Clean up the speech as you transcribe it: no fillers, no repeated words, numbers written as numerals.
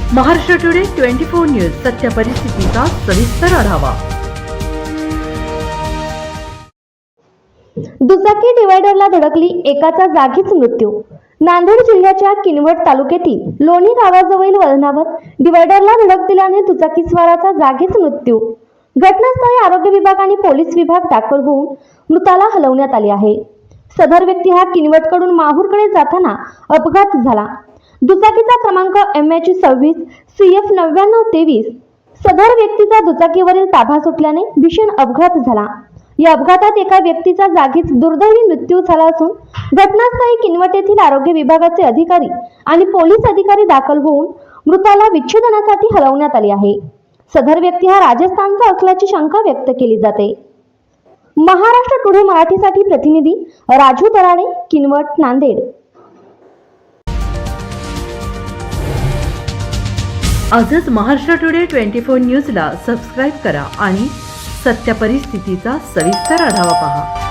Maharashtra today 24 news सत्य परिस्थितीचा सविस्तर आढावा। दुचाकी डिवायडरला धडकली, एकाचा जागीच मृत्यू। नांदेड जिल्ह्याच्या किनवट तालुक्यातील लोणी गावाजवळील वळणावर डिवायडरला धडक दिल्याने दुचाकीस्वाराचा जागीच मृत्यू। घटनास्थळी आरोग्य विभाग आणि पोलीस विभाग दाखल होऊन मृताला हलवण्यात आले आहे। सदर व्यक्ती हा किनवटकडून माहूरकडे जाताना अपघात झाला। दुचाकीचा क्रमांक MH26 CF 9923। सदर व्यक्तीचा दुचाकीवरील ताबा सुटल्याने भीषण अपघात झाला। या अपघातात एका व्यक्तीचा जागीच दुर्दैवी मृत्यू झाला असून घटनास्थळी किनवट येथील आरोग्य विभागाचे अधिकारी आणि पोलीस अधिकारी दाखल होऊन मृताला विच्छेदनासाठी हलवण्यात आले आहे। सदर व्यक्ती हा राजस्थानचा असल्याची शंका व्यक्त केली जाते। महाराष्ट्र टुडे मराठीसाठी प्रतिनिधी राजू तराडे, किनवट, नांदेड। आजच महाराष्ट्र टुडे 24 न्यूजला सबस्क्राईब करा आणि सत्य परिस्थितीचा सविस्तर आढावा पहा।